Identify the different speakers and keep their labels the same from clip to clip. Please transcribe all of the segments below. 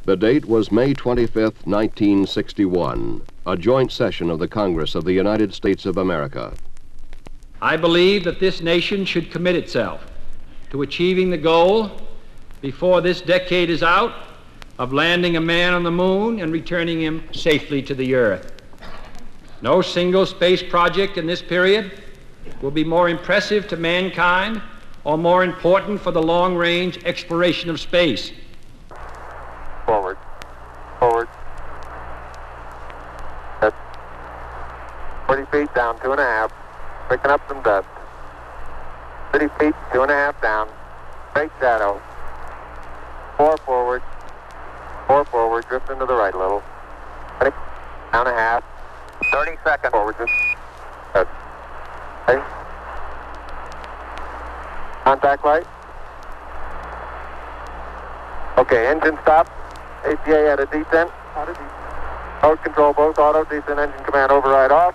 Speaker 1: The date was May 25th, 1961, a joint session of the Congress of the United States of America.
Speaker 2: I believe that this nation should commit itself to achieving the goal, before this decade is out, of landing a man on the moon and returning him safely to the Earth. No single space project in this period will be more impressive to mankind or more important for the long-range exploration of space.
Speaker 3: Forward. Forward. That's 40 feet down, 2.5. Picking up some dust. 30 feet, 2.5 down. Straight shadow. 4 forward. 4 forward. Drift into the right a little. 20, down a half. 30 seconds. Forward. Just. Okay. Contact light. Okay, engine stop. APA at a descent. Mode control both auto, descent engine command override off.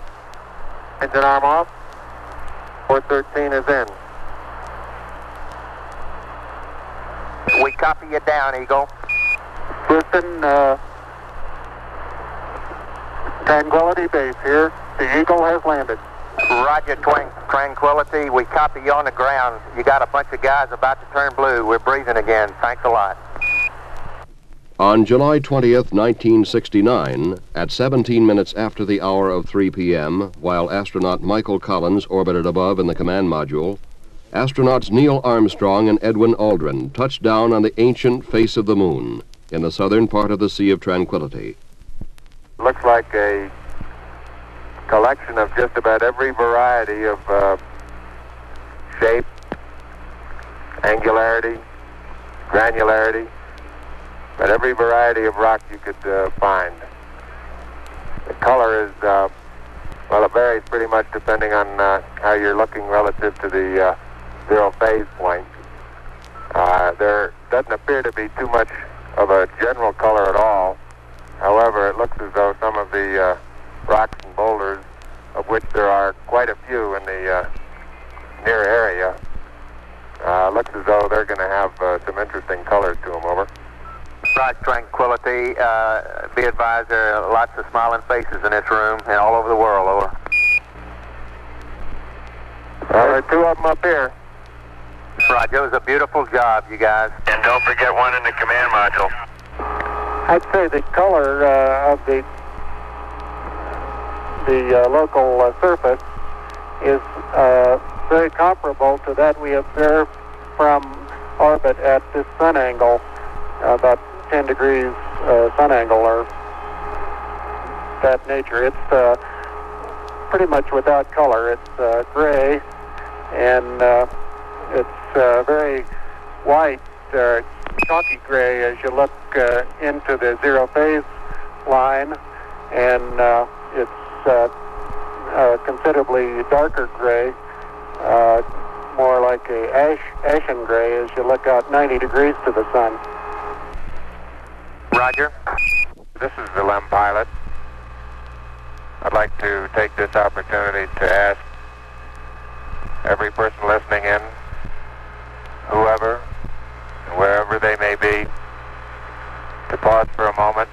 Speaker 3: Engine arm off. 413 is in.
Speaker 4: We copy you down, Eagle.
Speaker 3: Houston, Tranquility Base here. The Eagle has landed.
Speaker 4: Roger, Tranquility. We copy you on the ground. You got a bunch of guys about to turn blue. We're breathing again. Thanks a lot.
Speaker 1: On July 20th, 1969, at 17 minutes after the hour of 3 p.m., while astronaut Michael Collins orbited above in the command module, astronauts Neil Armstrong and Edwin Aldrin touched down on the ancient face of the moon in the southern part of the Sea of Tranquility.
Speaker 3: Looks like a collection of just about every variety of shape, angularity, granularity, but every variety of rock you could find. The color is, well, it varies pretty much depending on how you're looking relative to the zero phase point. There doesn't appear to be too much of a general color at all. However, it looks as though some of the rocks and boulders, of which there are quite a few in the near area, looks as though they're going to have some interesting colors to them. Over.
Speaker 4: Right, Tranquility. Be advised, there are lots of smiling faces in this room and all over the world. Over.
Speaker 3: Well, there are 2 of them up here.
Speaker 4: Roger, it was a beautiful job, you guys.
Speaker 5: And don't forget one in the command module.
Speaker 3: I'd say the color of the local surface is very comparable to that we observed from orbit at this sun angle, about 10 degrees sun angle or that nature. It's pretty much without color. It's gray, and it's very white, chalky gray as you look into the zero phase line, and it's considerably darker gray, more like a ashen gray as you look out 90 degrees to the sun.
Speaker 4: Roger.
Speaker 3: This is the LEM pilot. I'd like to take this opportunity to ask every person listening in, whoever, and wherever they may be, to pause for a moment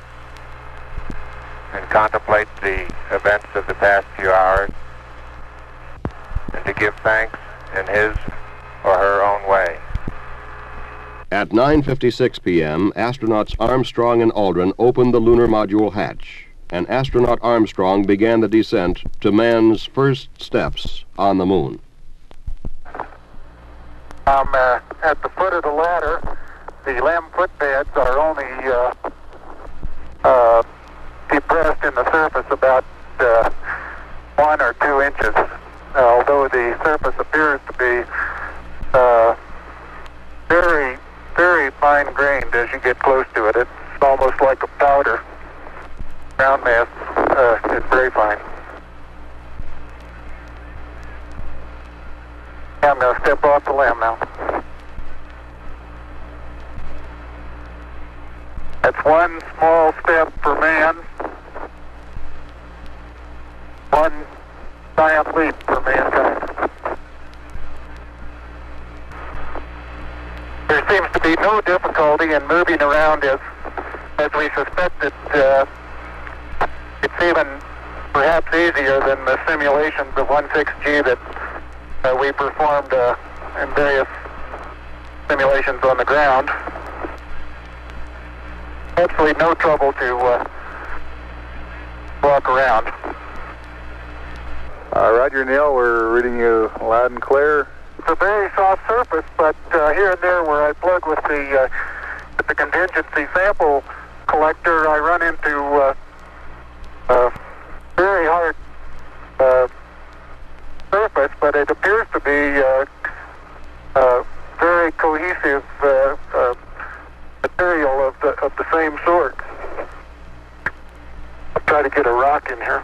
Speaker 3: and contemplate the events of the past few hours, and to give thanks in his or her own way.
Speaker 1: At 9:56 p.m., astronauts Armstrong and Aldrin opened the lunar module hatch, and astronaut Armstrong began the descent to man's first steps on the moon.
Speaker 3: I'm at the foot of the ladder. The LEM footbeds are only depressed in the surface about 1 or 2 inches, although the surface appears to be very, very fine-grained as you get close to it. It's almost like a powder. Ground mass is very fine. I'm going to step off the LEM now. That's one small step for man, one giant leap for mankind. There seems to be no difficulty in moving around as as we suspected, it's even perhaps easier than the simulations of 16G that we performed in various simulations on the ground. Absolutely no trouble to walk around.
Speaker 6: Roger, Neil, we're reading you loud and clear.
Speaker 3: It's a very soft surface, but here and there where I plug with the contingency sample collector, I run into very hard surface, but it appears to be very cohesive material of the same sort. I'll try to get a rock in here.